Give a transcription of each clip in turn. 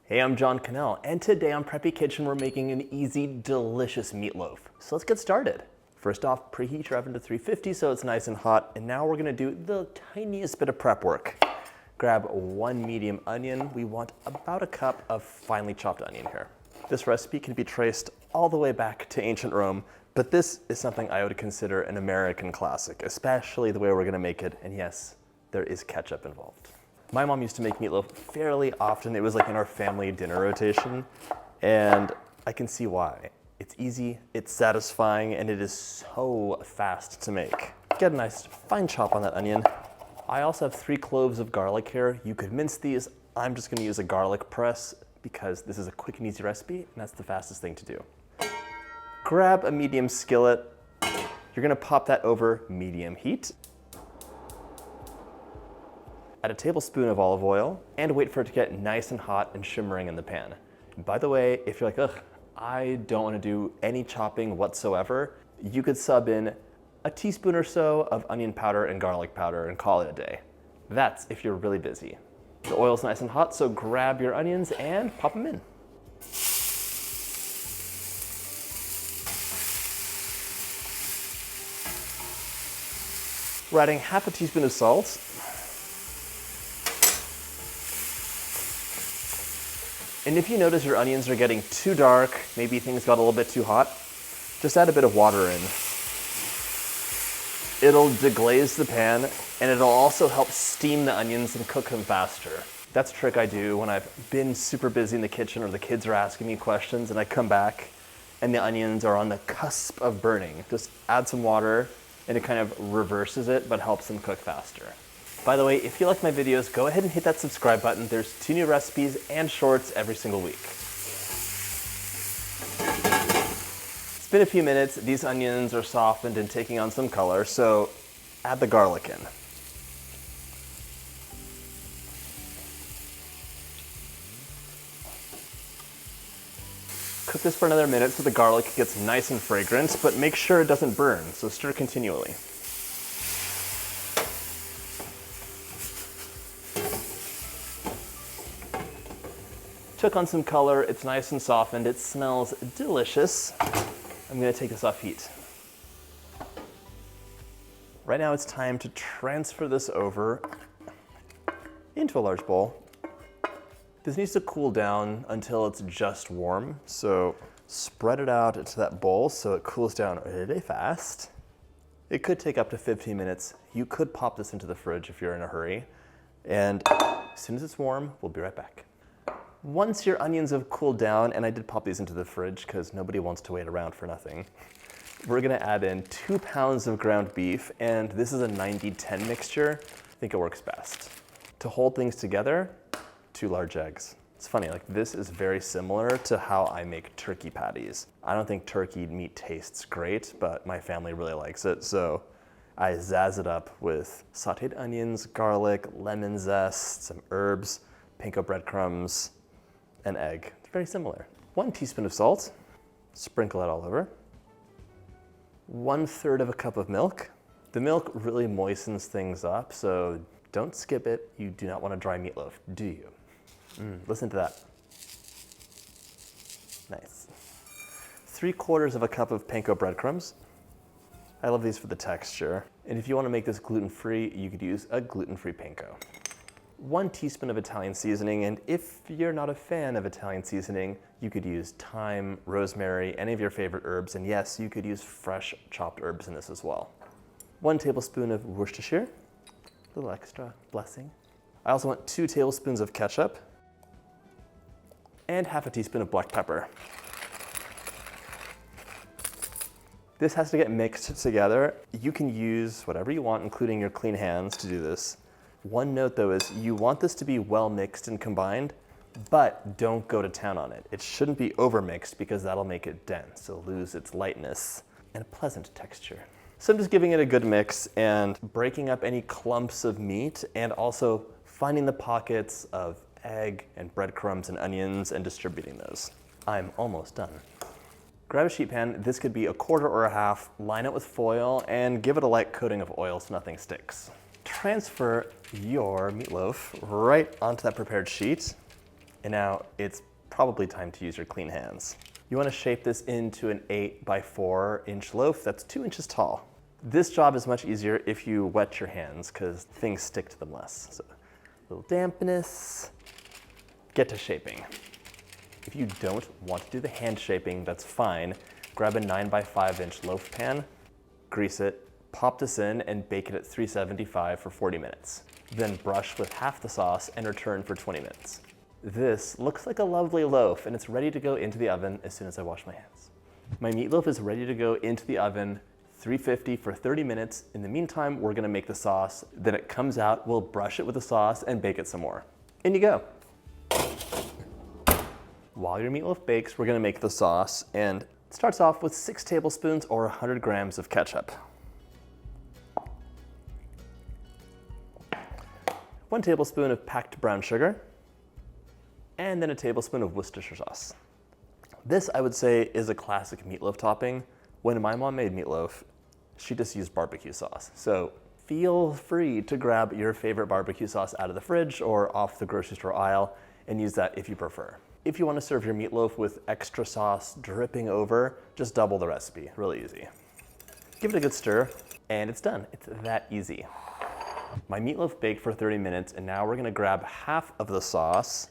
Hey, I'm John Cannell, and today on Preppy Kitchen we're making an easy, delicious meatloaf. So let's get started. First off, preheat your oven to 350 so it's nice and hot, and now we're gonna do the tiniest bit of prep work. Grab one medium onion. We want about a cup of finely chopped onion here. This recipe can be traced all the way back to ancient Rome, but this is something I would consider an American classic, especially the way we're gonna make it, and yes, there is ketchup involved. My mom used to make meatloaf fairly often. It was like in our family dinner rotation, and I can see why. It's easy, it's satisfying, and it is so fast to make. Get a nice fine chop on that onion. I also have 3 cloves of garlic here. You could mince these. I'm just gonna use a garlic press because this is a quick and easy recipe, and that's the fastest thing to do. Grab a medium skillet. You're gonna pop that over medium heat. Add a tablespoon of olive oil and wait for it to get nice and hot and shimmering in the pan. By the way, if you're like, ugh, I don't want to do any chopping whatsoever, you could sub in a teaspoon or so of onion powder and garlic powder and call it a day. That's if you're really busy. The oil's nice and hot, so grab your onions and pop them in. We're adding half a teaspoon of salt. And if you notice your onions are getting too dark, maybe things got a little bit too hot, just add a bit of water in. It'll deglaze the pan, and it'll also help steam the onions and cook them faster. That's a trick I do when I've been super busy in the kitchen or the kids are asking me questions and I come back and the onions are on the cusp of burning. Just add some water and it kind of reverses it, but helps them cook faster. By the way, if you like my videos, go ahead and hit that subscribe button. There's 2 new recipes and shorts every single week. It's been a few minutes. These onions are softened and taking on some color, so add the garlic in. Cook this for another minute so the garlic gets nice and fragrant, but make sure it doesn't burn, so stir continually. Took on some color, it's nice and softened, it smells delicious. I'm gonna take this off heat. Right now it's time to transfer this over into a large bowl. This needs to cool down until it's just warm, so spread it out into that bowl so it cools down really fast. It could take up to 15 minutes. You could pop this into the fridge if you're in a hurry. And as soon as it's warm, we'll be right back. Once your onions have cooled down, and I did pop these into the fridge because nobody wants to wait around for nothing, we're gonna add in 2 pounds of ground beef, and this is a 90-10 mixture. I think it works best. To hold things together, 2 large eggs. It's funny, like this is very similar to how I make turkey patties. I don't think turkey meat tastes great, but my family really likes it, so I zazz it up with sauteed onions, garlic, lemon zest, some herbs, panko breadcrumbs, an egg. It's very similar. 1 teaspoon of salt, sprinkle that all over. 1/3 of a cup of milk. The milk really moistens things up, so don't skip it. You do not want a dry meatloaf, do you? Listen to that. Nice. 3/4 of a cup of panko breadcrumbs. I love these for the texture. And if you want to make this gluten-free, you could use a gluten-free panko. 1 teaspoon of Italian seasoning, and if you're not a fan of Italian seasoning, you could use thyme, rosemary, any of your favorite herbs, and yes, you could use fresh chopped herbs in this as well. 1 tablespoon of Worcestershire, a little extra blessing. I also want 2 tablespoons of ketchup, and half a teaspoon of black pepper. This has to get mixed together. You can use whatever you want, including your clean hands, to do this. One note though is you want this to be well mixed and combined, but don't go to town on it. It shouldn't be over mixed because that'll make it dense. It'll lose its lightness and a pleasant texture. So I'm just giving it a good mix and breaking up any clumps of meat and also finding the pockets of egg and breadcrumbs and onions and distributing those. I'm almost done. Grab a sheet pan. This could be 1/4 or a half. Line it with foil and give it a light coating of oil so nothing sticks. Transfer your meatloaf right onto that prepared sheet. And now it's probably time to use your clean hands. You want to shape this into an 8 by 4 inch loaf that's 2 inches tall. This job is much easier if you wet your hands because things stick to them less. So a little dampness, get to shaping. If you don't want to do the hand shaping, that's fine. Grab a 9 by 5 inch loaf pan, grease it, pop this in and bake it at 375 for 40 minutes. Then brush with half the sauce and return for 20 minutes. This looks like a lovely loaf and it's ready to go into the oven as soon as I wash my hands. My meatloaf is ready to go into the oven, 350 for 30 minutes. In the meantime, we're gonna make the sauce. Then it comes out, we'll brush it with the sauce and bake it some more. In you go. While your meatloaf bakes, we're gonna make the sauce, and it starts off with 6 tablespoons or 100 grams of ketchup. 1 tablespoon of packed brown sugar, and then a tablespoon of Worcestershire sauce. This, I would say, is a classic meatloaf topping. When my mom made meatloaf, she just used barbecue sauce. So feel free to grab your favorite barbecue sauce out of the fridge or off the grocery store aisle and use that if you prefer. If you want to serve your meatloaf with extra sauce dripping over, just double the recipe, really easy. Give it a good stir, and it's done. It's that easy. My meatloaf baked for 30 minutes, and now we're gonna grab half of the sauce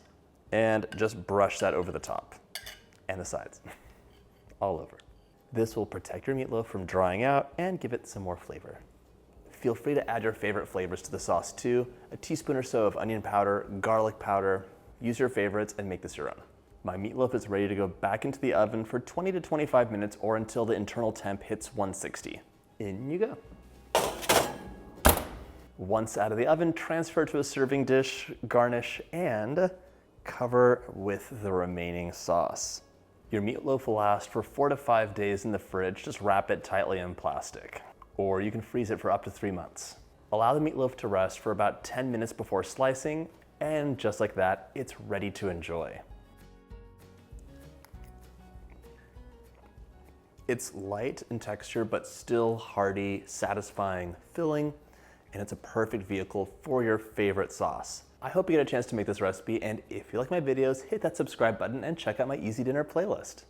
and just brush that over the top and the sides, all over. This will protect your meatloaf from drying out and give it some more flavor. Feel free to add your favorite flavors to the sauce too. A teaspoon or so of onion powder, garlic powder. Use your favorites and make this your own. My meatloaf is ready to go back into the oven for 20 to 25 minutes or until the internal temp hits 160. In you go. Once out of the oven, transfer to a serving dish, garnish, and cover with the remaining sauce. Your meatloaf will last for 4 to 5 days in the fridge. Just wrap it tightly in plastic. Or you can freeze it for up to 3 months. Allow the meatloaf to rest for about 10 minutes before slicing, and just like that, it's ready to enjoy. It's light in texture, but still hearty, satisfying, filling, and it's a perfect vehicle for your favorite sauce. I hope you get a chance to make this recipe, and if you like my videos, hit that subscribe button and check out my Easy Dinner playlist.